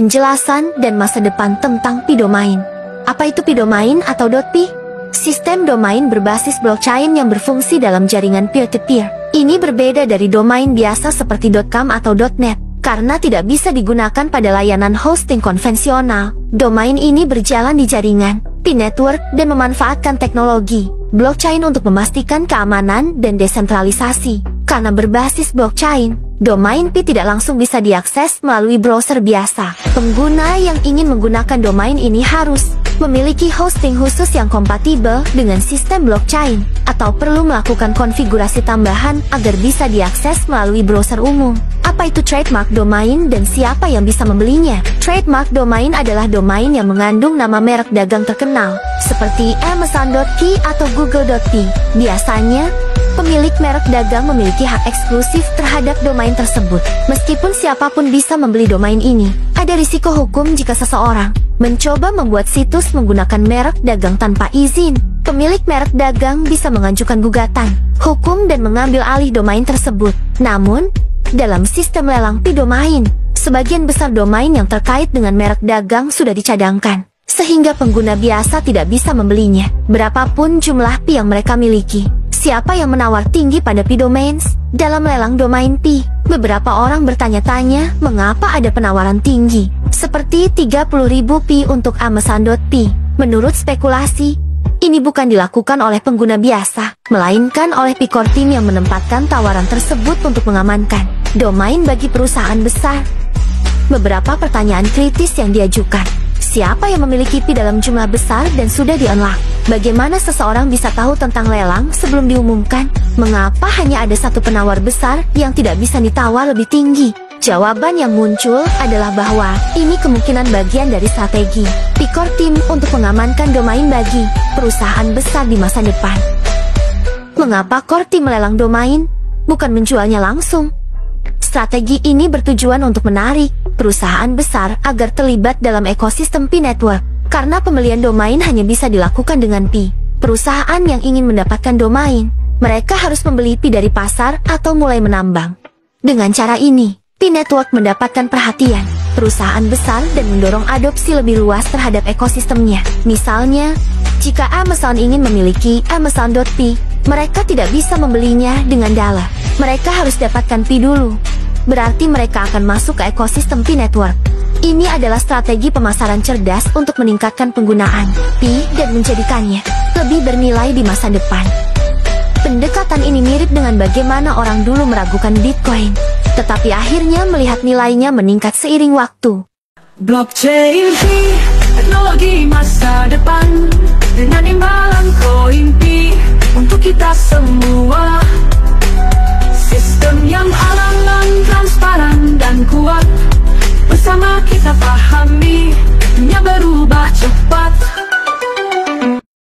penjelasan dan masa depan tentang Pi Domain. Apa itu Pi Domain atau .pi? Sistem domain berbasis blockchain yang berfungsi dalam jaringan peer-to-peer. Ini berbeda dari domain biasa seperti .com atau .net, karena tidak bisa digunakan pada layanan hosting konvensional. Domain ini berjalan di jaringan Pi Network dan memanfaatkan teknologi blockchain untuk memastikan keamanan dan desentralisasi. Karena berbasis blockchain, domain Pi tidak langsung bisa diakses melalui browser biasa. Pengguna yang ingin menggunakan domain ini harus memiliki hosting khusus yang kompatibel dengan sistem blockchain, atau perlu melakukan konfigurasi tambahan agar bisa diakses melalui browser umum. Apa itu trademark domain dan siapa yang bisa membelinya? Trademark domain adalah domain yang mengandung nama merek dagang terkenal, seperti Amazon.pi atau Google.pi. Biasanya, pemilik merek dagang memiliki hak eksklusif terhadap domain tersebut. Meskipun siapapun bisa membeli domain ini, ada risiko hukum jika seseorang mencoba membuat situs menggunakan merek dagang tanpa izin. Pemilik merek dagang bisa mengajukan gugatan hukum dan mengambil alih domain tersebut. Namun, dalam sistem lelang Pi Domain, sebagian besar domain yang terkait dengan merek dagang sudah dicadangkan, sehingga pengguna biasa tidak bisa membelinya, berapapun jumlah Pi yang mereka miliki. Siapa yang menawar tinggi pada Pi Domains? Dalam lelang domain Pi, beberapa orang bertanya-tanya mengapa ada penawaran tinggi, seperti 30.000 Pi untuk Amazon.pi. Menurut spekulasi, ini bukan dilakukan oleh pengguna biasa, melainkan oleh Pi Core Team yang menempatkan tawaran tersebut untuk mengamankan domain bagi perusahaan besar. Beberapa pertanyaan kritis yang diajukan. Siapa yang memiliki Pi dalam jumlah besar dan sudah di-unlock? Bagaimana seseorang bisa tahu tentang lelang sebelum diumumkan? Mengapa hanya ada satu penawar besar yang tidak bisa ditawar lebih tinggi? Jawaban yang muncul adalah bahwa ini kemungkinan bagian dari strategi Pi Core Team untuk mengamankan domain bagi perusahaan besar di masa depan. Mengapa Core Team melelang domain, bukan menjualnya langsung? Strategi ini bertujuan untuk menarik perusahaan besar agar terlibat dalam ekosistem Pi Network. Karena pembelian domain hanya bisa dilakukan dengan Pi, perusahaan yang ingin mendapatkan domain, mereka harus membeli Pi dari pasar atau mulai menambang. Dengan cara ini, Pi Network mendapatkan perhatian perusahaan besar dan mendorong adopsi lebih luas terhadap ekosistemnya. Misalnya, jika Amazon ingin memiliki Amazon.pi, mereka tidak bisa membelinya dengan dollar. Mereka harus dapatkan Pi dulu. Berarti mereka akan masuk ke ekosistem Pi Network. Ini adalah strategi pemasaran cerdas untuk meningkatkan penggunaan Pi dan menjadikannya lebih bernilai di masa depan. Pendekatan ini mirip dengan bagaimana orang dulu meragukan Bitcoin, tetapi akhirnya melihat nilainya meningkat seiring waktu. Blockchain Pi, teknologi masa depan, dengan imbalan koin Pi untuk kita semua. Sistem yang alang-alang, transparan dan kuat, bersama kita pahami, dunia berubah cepat.